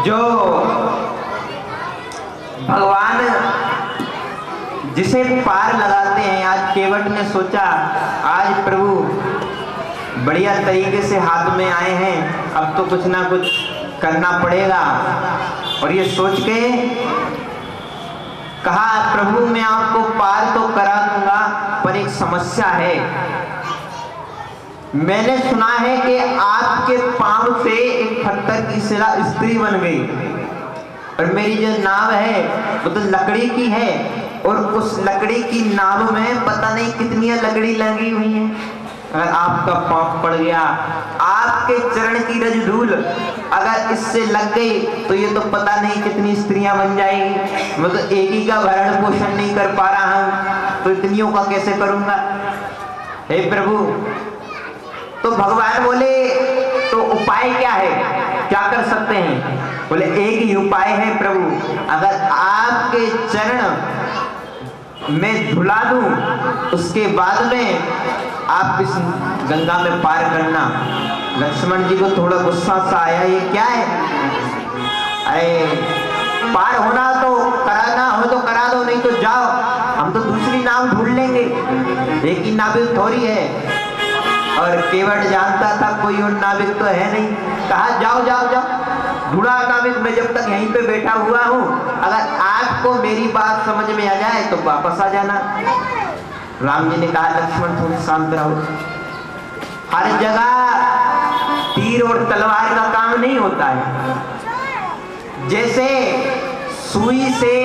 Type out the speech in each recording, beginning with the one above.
जो भगवान जिसे पार लगाते हैं, आज केवट ने सोचा आज प्रभु बढ़िया तरीके से हाथ में आए हैं, अब तो कुछ ना कुछ करना पड़ेगा। और ये सोच के कहा प्रभु मैं आपको पार तो करा दूंगा, पर एक समस्या है। मैंने सुना है कि आपके पांव से एक पत्थर की शिला स्त्री बन गई, और मेरी जो नाव है वो तो लकड़ी की है, और उस लकड़ी की नाव में पता नहीं कितनी लकड़ी लगी हुई है। अगर आपका पांव पड़ गया, आपके चरण की रज धूल अगर इससे लग गई तो ये तो पता नहीं कितनी स्त्रियां बन जाएगी। मैं तो एक ही का भरण पोषण नहीं कर पा रहा हूं, तो इतनियों का कैसे करूंगा। हे प्रभु, तो भगवान बोले तो उपाय क्या है, क्या कर सकते हैं? बोले एक ही उपाय है प्रभु, अगर आपके चरण मैं धुला दूं, उसके बाद में आप इस गंगा में पार करना। लक्ष्मण जी को थोड़ा गुस्सा सा आया, ये क्या है? अरे पार होना तो कराना हो तो करा दो, नहीं तो जाओ, हम तो दूसरी नाव ढूंढ लेंगे, एक ही नाविक थोड़ी है। और केवट जानता था कोई और नाविक तो है नहीं, कहा जाओ जाओ जाओ, ढूंढा नाविक, मैं जब तक यहीं पे बैठा हुआ हूँ, अगर आपको मेरी बात समझ में आ जाए तो वापस आ जाना। राम जी ने कहा लक्ष्मण थोड़ी शांत रहो, हर जगह तीर और तलवार का काम नहीं होता है। जैसे सुई से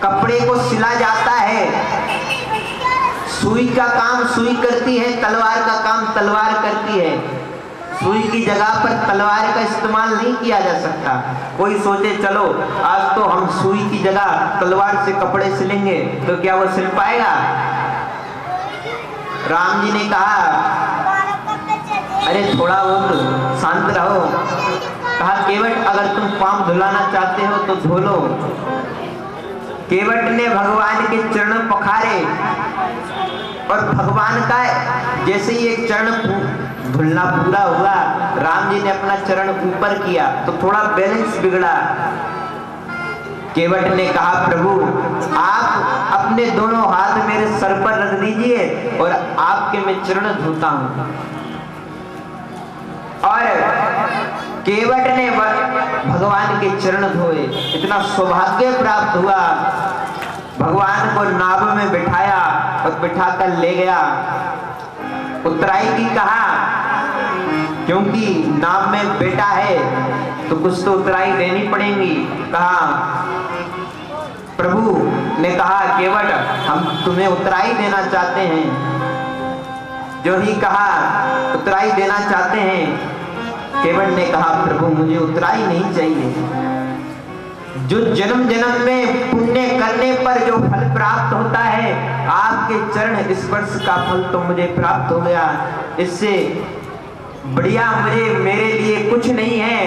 कपड़े को सिला जाता है, सुई का काम सुई करती है, तलवार का काम तलवार करती है। सुई की जगह पर तलवार का इस्तेमाल नहीं किया जा सकता। कोई सोचे चलो आज तो हम सुई की जगह तलवार से कपड़े सिलेंगे, तो क्या वो सिल पाएगा? राम जी ने कहा अरे थोड़ा बहुत शांत रहो। कहा केवट अगर तुम पांव धुलाना चाहते हो तो धो लो। केवट ने भगवान के चरण पखारे, और भगवान का जैसे ही एक चरण धुलना पूरा हुआ, राम जी ने अपना चरण ऊपर किया तो थोड़ा बैलेंस बिगड़ा। केवट ने कहा प्रभु आप अपने दोनों हाथ मेरे सर पर रख दीजिए और आपके मैं चरण धोता हूं। और केवट ने भगवान के चरण धोए। इतना सौभाग्य प्राप्त हुआ, भगवान को नाव में बिठाया और बिठाकर ले गया। उतराई की कहा, क्योंकि नाव में बेटा है तो कुछ तो उतराई देनी पड़ेगी। कहा प्रभु ने कहा केवट हम तुम्हें उतराई देना चाहते हैं। जो ही कहा उतराई देना चाहते हैं, केवट ने कहा प्रभु मुझे उतराई नहीं चाहिए। जो जन्म जन्म में पुण्य करने पर जो फल प्राप्त होता है, आपके चरण स्पर्श का फल तो मुझे प्राप्त हो गया, इससे बढ़िया मुझे मेरे लिए कुछ नहीं है।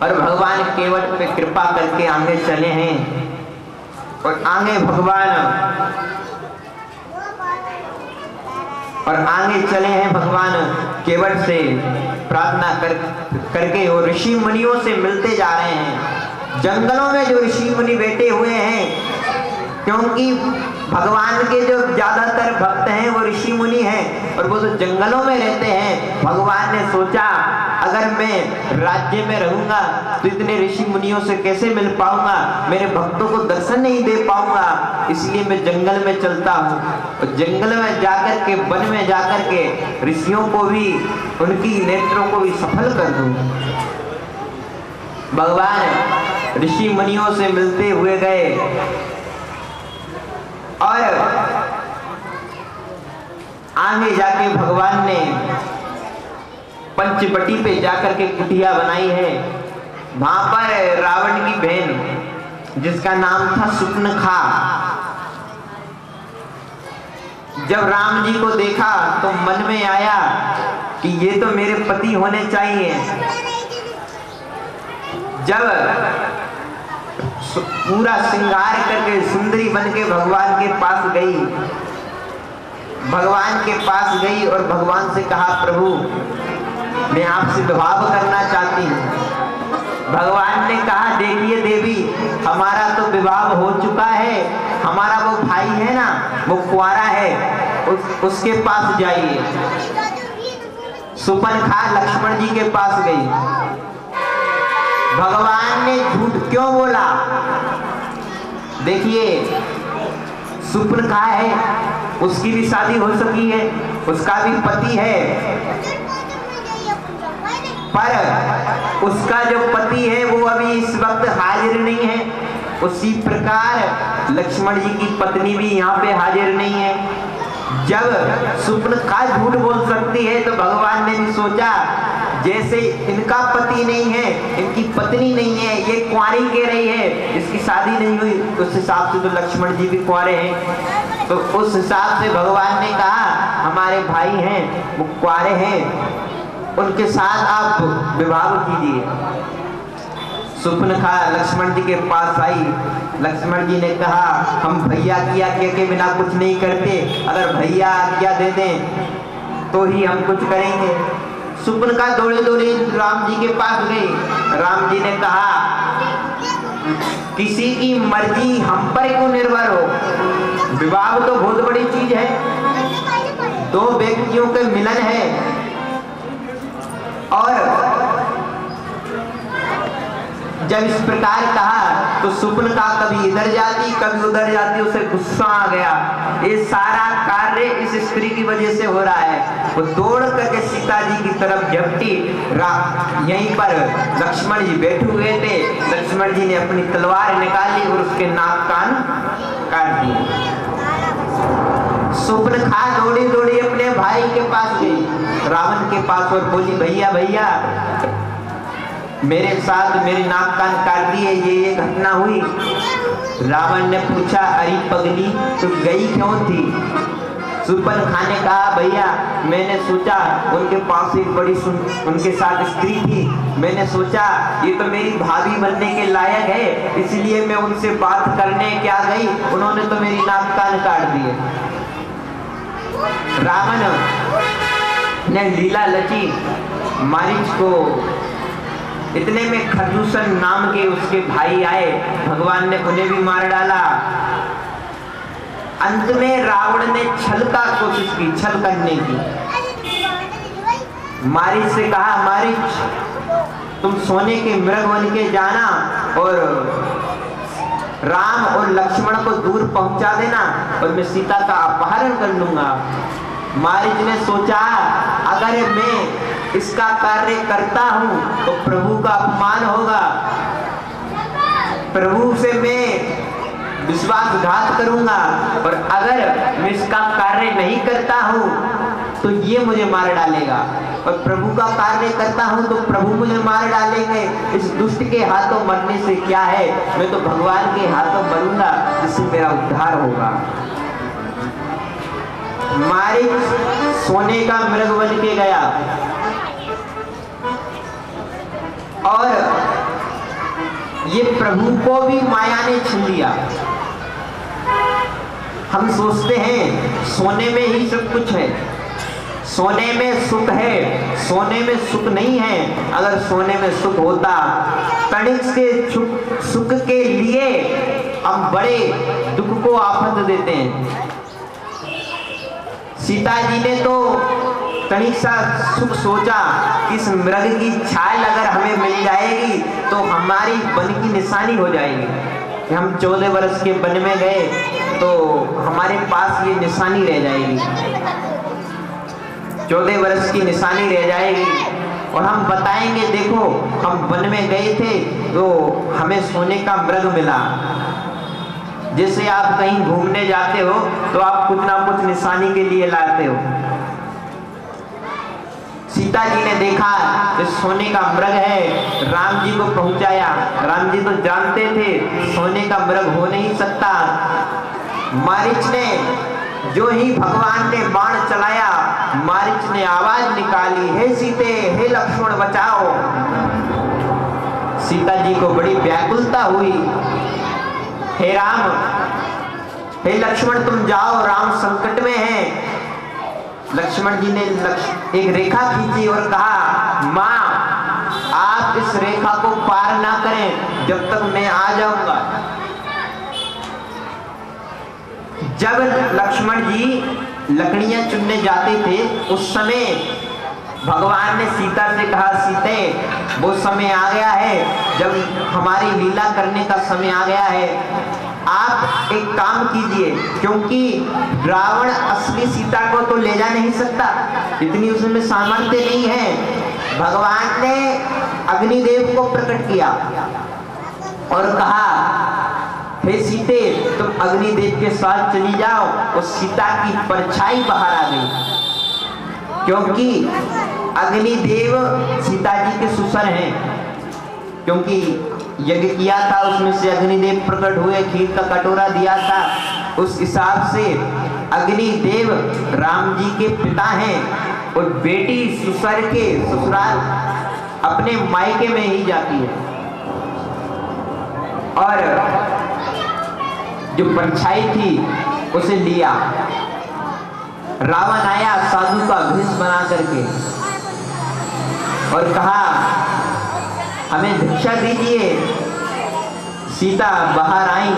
और भगवान केवट पे कृपा करके आगे चले हैं, और आगे चले हैं भगवान केवट से प्रार्थना करके, और ऋषि मुनियों से मिलते जा रहे हैं। जंगलों में जो ऋषि मुनि बैठे हुए हैं, क्योंकि भगवान के जो ज्यादातर भक्त हैं वो ऋषि मुनि हैं, और वो तो जंगलों में रहते हैं। भगवान ने सोचा अगर मैं राज्य में रहूंगा तो इतने ऋषि मुनियों से कैसे मिल पाऊंगा, मेरे भक्तों को दर्शन नहीं दे पाऊंगा, इसलिए मैं जंगल में चलता हूँ। और जंगल में जाकर के, वन में जाकर के ऋषियों को भी, उनकी नेत्रों को भी सफल कर दूं। भगवान ऋषि मुनियों से मिलते हुए गए, और आगे जाके भगवान ने पंचवटी पे जाकर के कुटिया बनाई है। वहां पर रावण की बहन जिसका नाम था सुपनखा, जब राम जी को देखा तो मन में आया कि ये तो मेरे पति होने चाहिए। जब पूरा श्रृंगार करके सुंदरी बन के भगवान के पास गई और भगवान से कहा प्रभु मैं आपसे विवाह करना चाहती हूँ। भगवान ने कहा, देखिए देवी, हमारा तो विवाह हो चुका है, हमारा वो भाई है ना, वो कुंवारा है, उसके पास जाइए। सुपनखा लक्ष्मण जी के पास गई। भगवान ने झूठ क्यों बोला? देखिए, सुपनखा है, उसकी भी शादी हो सकी है, उसका भी पति है, पर उसका जो पति है वो अभी इस वक्त हाजिर नहीं है। उसी प्रकार लक्ष्मण जी की पत्नी भी यहाँ पे हाजिर नहीं है। जब सुपनखा झूठ बोल सकती है तो भगवान ने भी सोचा, जैसे इनका पति नहीं है, इनकी पत्नी नहीं है, ये कुंवारी कह रही है, इसकी शादी नहीं हुई, उस हिसाब से तो लक्ष्मण जी भी कुंवारे हैं। तो उस हिसाब से भगवान ने कहा, हमारे भाई हैं, वो कुंवारे हैं, उनके साथ आप विवाह कीजिए। सुपनखा लक्ष्मण जी के पास आई। लक्ष्मण जी ने कहा, हम भैया की आज्ञा के बिना कुछ नहीं करते, अगर भैया आज्ञा दे दें तो ही हम कुछ करेंगे। सुपनखा दौड़े दौड़े राम जी के पास गई। राम जी ने कहा, किसी की मर्जी हम पर क्यों निर्भर हो? विवाह तो बहुत बड़ी चीज है, दो व्यक्तियों के मिलन है, और जब इस प्रकार कहा तो सुपनखा कभी इधर जाती कभी उधर जाती, उसे गुस्सा आ गया। ये सारा कार्य इस स्त्री की वजह से हो रहा है। वो दौड़ करके सीता जी की तरफ झपटी। यहीं पर लक्ष्मण जी बैठे हुए थे। लक्ष्मण जी ने अपनी तलवार निकाली और उसके नाक कान काट दिए। सुपनखा दौड़ी दौड़ी अपने भाई के पास गई, रावण के पास, और बोली, भैया भैया, मेरे साथ मेरी नाक कान काट दिए, ये घटना हुई। रावण ने पूछा, अरे पगली, तू गई क्यों थी? सुपनखा ने कहा, भैया मैंने सोचा उनके पास एक बड़ी उनके साथ स्त्री थी, मैंने सोचा ये तो मेरी भाभी बनने के लायक है, इसलिए मैं उनसे बात करने क्या गई, उन्होंने तो मेरी नाक कान काट दिए। रावण ने लीला रची। मारीच को इतने में खरदूषण नाम के उसके भाई आए, भगवान ने उन्हें भी मार डाला। अंत में रावण ने छल का कोशिश की, छल करने की। मारीच से कहा, मारीच तुम सोने के मृग बन के जाना और राम और लक्ष्मण को दूर पहुंचा देना, और मैं सीता का अपहरण कर लूंगा। मारीच ने सोचा, अगर मैं इसका कार्य करता हूं तो प्रभु का अपमान होगा, प्रभु से मैं विश्वासघात करूंगा, और अगर मैं इसका कार्य नहीं करता हूं तो ये मुझे मार डालेगा, और प्रभु का कार्य करता हूं तो प्रभु मुझे मार डालेंगे। इस दुष्ट के हाथों मरने से क्या है, मैं तो भगवान के हाथों मरूंगा, जिससे मेरा उद्धार होगा। मारीच सोने का मृग बन के गया, और ये प्रभु को भी माया ने छीन लिया। हम सोचते हैं सोने में ही सब कुछ है, सोने में सुख है, सोने में सुख नहीं है। अगर सोने में सुख होता, तनिक से सुख के लिए हम बड़े दुख को आफत देते हैं। सीता जी ने तो तनिक सा सुख सोचा कि इस मृग की छाल अगर हमें मिल जाएगी तो हमारी वन की निशानी हो जाएगी। हम 14 वर्ष के वन में गए तो हमारे पास ये निशानी रह जाएगी, 14 वर्ष की निशानी रह जाएगी, और हम बताएंगे देखो हम वन में गए थे तो हमें सोने का मृग मिला। जैसे आप कहीं घूमने जाते हो तो आप कुछ ना कुछ निशानी के लिए लाते हो। सीता जी ने देखा कि सोने का मृग है, राम जी को पहुंचाया। राम जी तो जानते थे सोने का मृग हो नहीं सकता। मारीच ने जो ही भगवान ने बाण चलाया, मारीच ने आवाज निकाली, हे सीते, हे लक्ष्मण बचाओ। सीता जी को बड़ी व्याकुलता हुई, हे राम, हे लक्ष्मण तुम जाओ, राम संकट में है। लक्ष्मण जी ने एक रेखा खींची और कहा, माँ आप इस रेखा को पार ना करें जब तक मैं आ जाऊंगा। जब लक्ष्मण जी लकड़ियां चुनने जाते थे उस समय भगवान ने सीता से कहा, सीते वो समय आ गया है जब हमारी लीला करने का समय आ गया है, आप एक काम कीजिए, क्योंकि रावण असली सीता को तो ले जा नहीं सकता, इतनी उसमें सामर्थ्य नहीं है। भगवान ने अग्निदेव को प्रकट किया और कहा, हे सीते तुम अग्निदेव के साथ चली जाओ। उस सीता की परछाई बाहर आ गई, क्योंकि अग्निदेव सीता जी के सुसर हैं, क्योंकि यज्ञ किया था उसमें से अग्निदेव प्रकट हुए, खीर का कटोरा दिया था, उस हिसाब से अग्निदेव राम जी के पिता हैं और बेटी सुसर के ससुराल अपने मायके में ही जाती है। और जो परछाई थी उसे लिया, रावण आया साधु का भेष बना करके और कहा, हमें भिक्षा दीजिए। सीता बाहर आई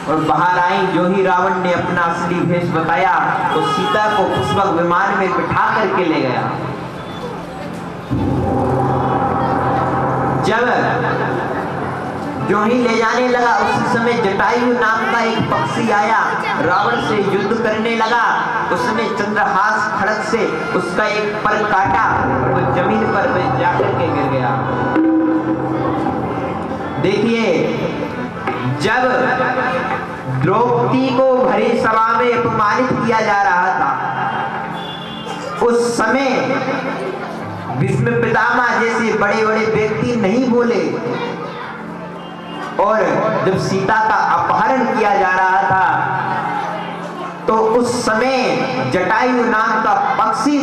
और बाहर आई जो ही रावण ने अपना असली भेष बताया तो सीता को पुष्पक विमान में बिठा करके ले गया। जब जो ही ले जाने लगा उसी समय जटायु नाम का एक पक्षी आया, रावण से युद्ध करने लगा। उसने चंद्रहास खड़ग से उसका एक पर काटा और वो जमीन पर जाकर के गिर गया। देखिए, जब द्रौपदी को भरी सभा में अपमानित किया जा रहा था उस समय भीष्म पितामह जैसे बड़े बड़े व्यक्ति नहीं बोले, और जब सीता का अपहरण किया जा रहा था तो उस समय जटायु नाम का पक्षी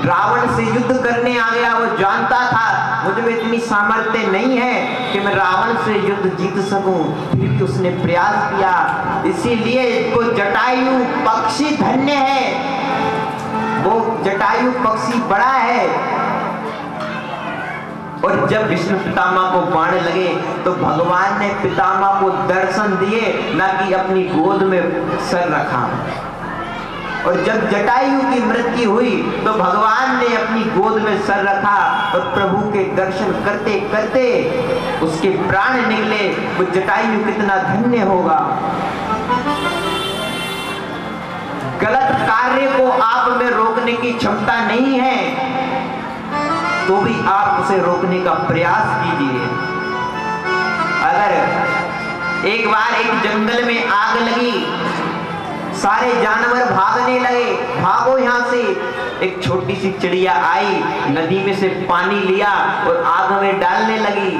रावण से युद्ध करने आ गया। वो जानता था मुझ में इतनी सामर्थ्य नहीं है कि मैं रावण से युद्ध जीत सकूं, फिर भी उसने प्रयास किया। इसीलिए इसको जटायु पक्षी धन्य है, वो जटायु पक्षी बड़ा है। और जब विष्णु पितामह को बाण लगे तो भगवान ने पितामह को दर्शन दिए, न कि अपनी गोद में सर रखा। और जब जटायु की मृत्यु हुई तो भगवान ने अपनी गोद में सर रखा और प्रभु के दर्शन करते करते उसके प्राण निकले। वो जटायु कितना धन्य होगा। गलत कार्य को आप में रोकने की क्षमता नहीं है तो भी आप उसे रोकने का प्रयास कीजिए। अगर एक बार एक जंगल में आग लगी, सारे जानवर भागने लगे, भागो यहाँ से। एक छोटी सी चिड़िया आई, नदी में से पानी लिया और आग में डालने लगी।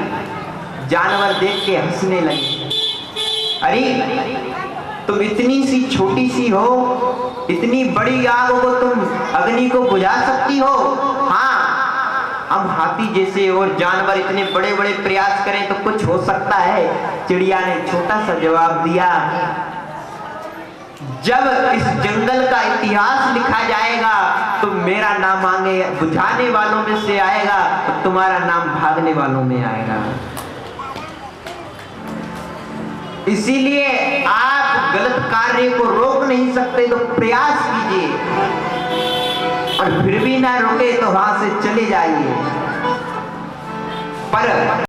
जानवर देख के हंसने लगे, अरे तुम इतनी सी छोटी सी हो, इतनी बड़ी आग को तुम अग्नि को बुझा सकती हो? हाँ, हम हाथी जैसे और जानवर इतने बड़े बड़े प्रयास करें तो कुछ हो सकता है। चिड़िया ने छोटा सा जवाब दिया, जब इस जंगल का इतिहास लिखा जाएगा तो मेरा नाम आगे बुझाने वालों में से आएगा और तुम्हारा नाम भागने वालों में आएगा। इसीलिए आप गलत कार्य को रोक नहीं सकते तो प्रयास कीजिए, और फिर भी ना रोके तो वहां से चले जाइए। पर